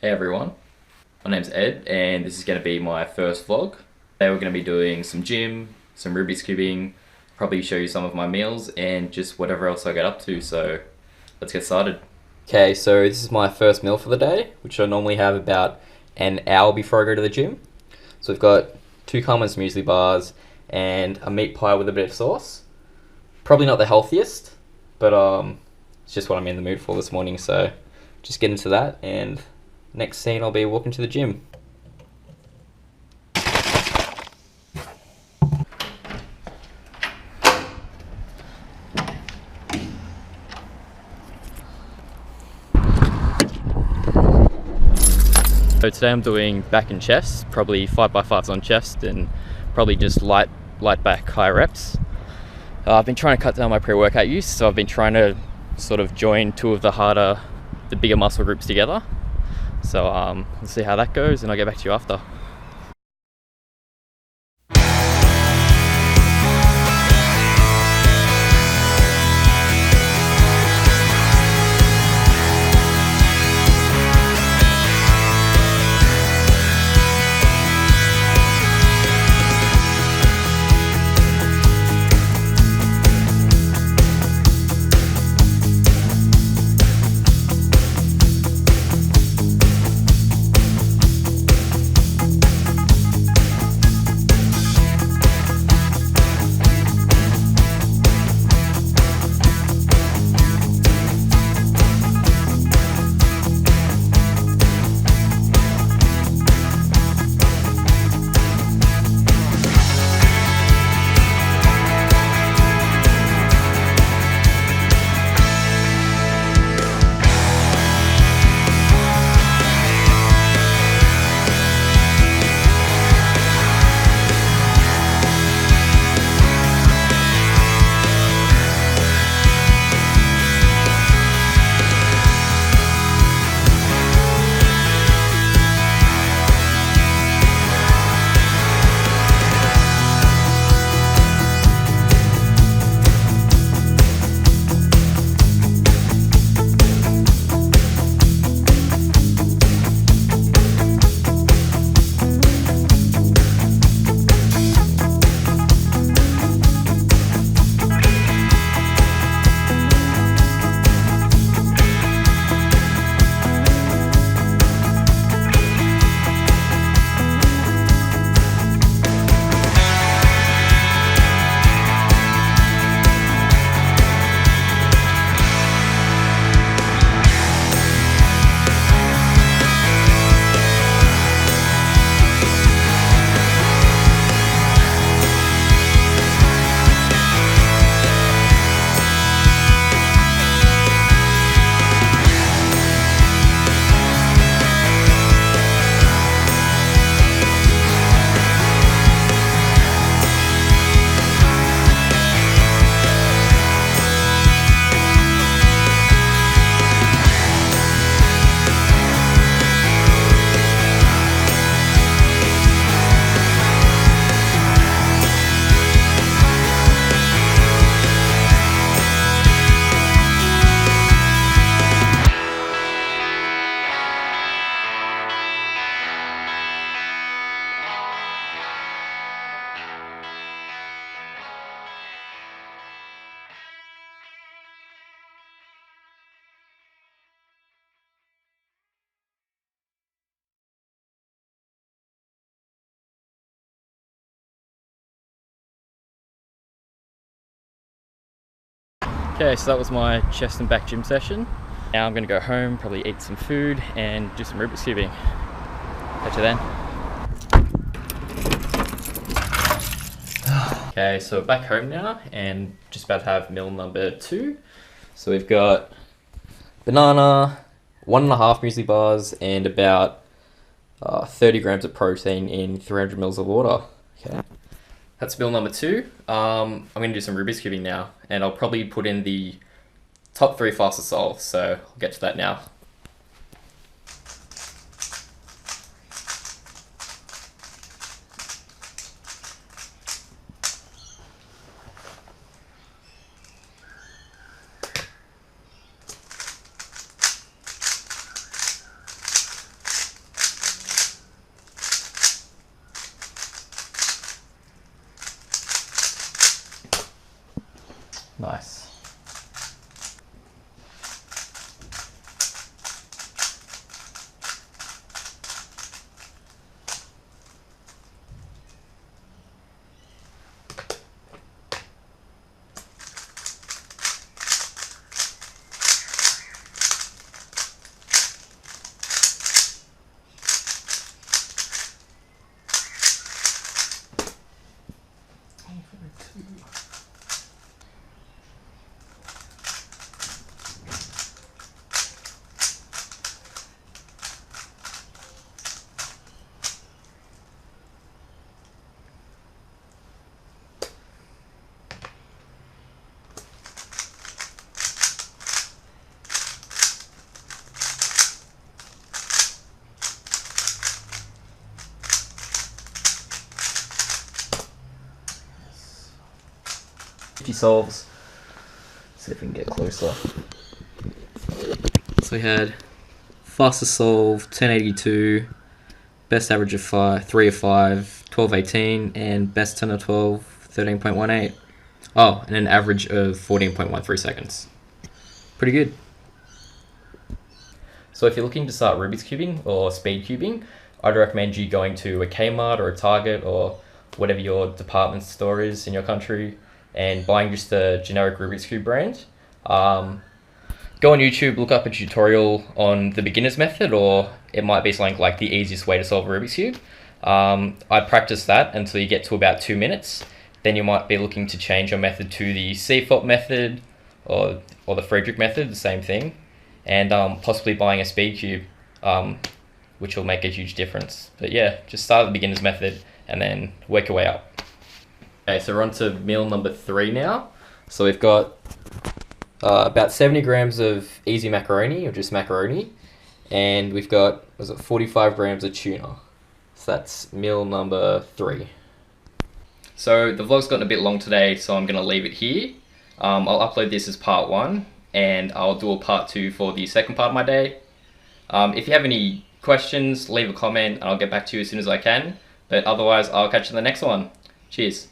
Hey everyone, my name's Ed and this is going to be my first vlog. Today we're going to be doing some gym, some Rubik's cubing, probably show you some of my meals and just whatever else I get up to, so let's get started. Okay, so this is my first meal for the day, which I normally have about an hour before I go to the gym. So we've got 2 Carmen's muesli bars and a meat pie with a bit of sauce. Probably not the healthiest, but it's just what I'm in the mood for this morning, so just get into that, and next scene I'll be walking to the gym. So today I'm doing back and chest, probably 5x5s on chest and probably just light back high reps. I've been trying to cut down my pre-workout use, so I've been trying to sort of join two of the bigger muscle groups together. So we'll see how that goes and I'll get back to you after. Okay, so that was my chest and back gym session. Now I'm gonna go home, probably eat some food and do some Rubik's cubing. Catch you then. Okay, so we're back home now and just about to have meal number 2. So we've got banana, 1.5 muesli bars and about 30 grams of protein in 300 mils of water. Okay. That's meal number 2. I'm going to do some Rubik's cubing now, and I'll probably put in the top 3 fastest solves, so I'll get to that now. Nice. Solves. See if we can get closer. So we had fastest solve 1082, best average of 3 of 5, 1218, and best 10 of 12 13.18. Oh, and an average of 14.13 seconds. Pretty good. So if you're looking to start Rubik's cubing or speed cubing, I'd recommend you going to a Kmart or a Target or whatever your department store is in your country and buying just a generic Rubik's Cube brand. Go on YouTube, look up a tutorial on the beginner's method, or it might be something like the easiest way to solve a Rubik's Cube. I'd practice that until you get to about 2 minutes. Then you might be looking to change your method to the Seafort method or the Friedrich method, the same thing, and possibly buying a speed cube, which will make a huge difference. But yeah, just start at the beginner's method and then work your way up. Okay, so we're on to meal number 3 now. So we've got about 70 grams of easy macaroni, or just macaroni, and we've got 45 grams of tuna. So that's meal number 3. So the vlog's gotten a bit long today, so I'm going to leave it here. I'll upload this as part 1, and I'll do a part 2 for the second part of my day. If you have any questions, leave a comment and I'll get back to you as soon as I can. But otherwise, I'll catch you in the next one. Cheers.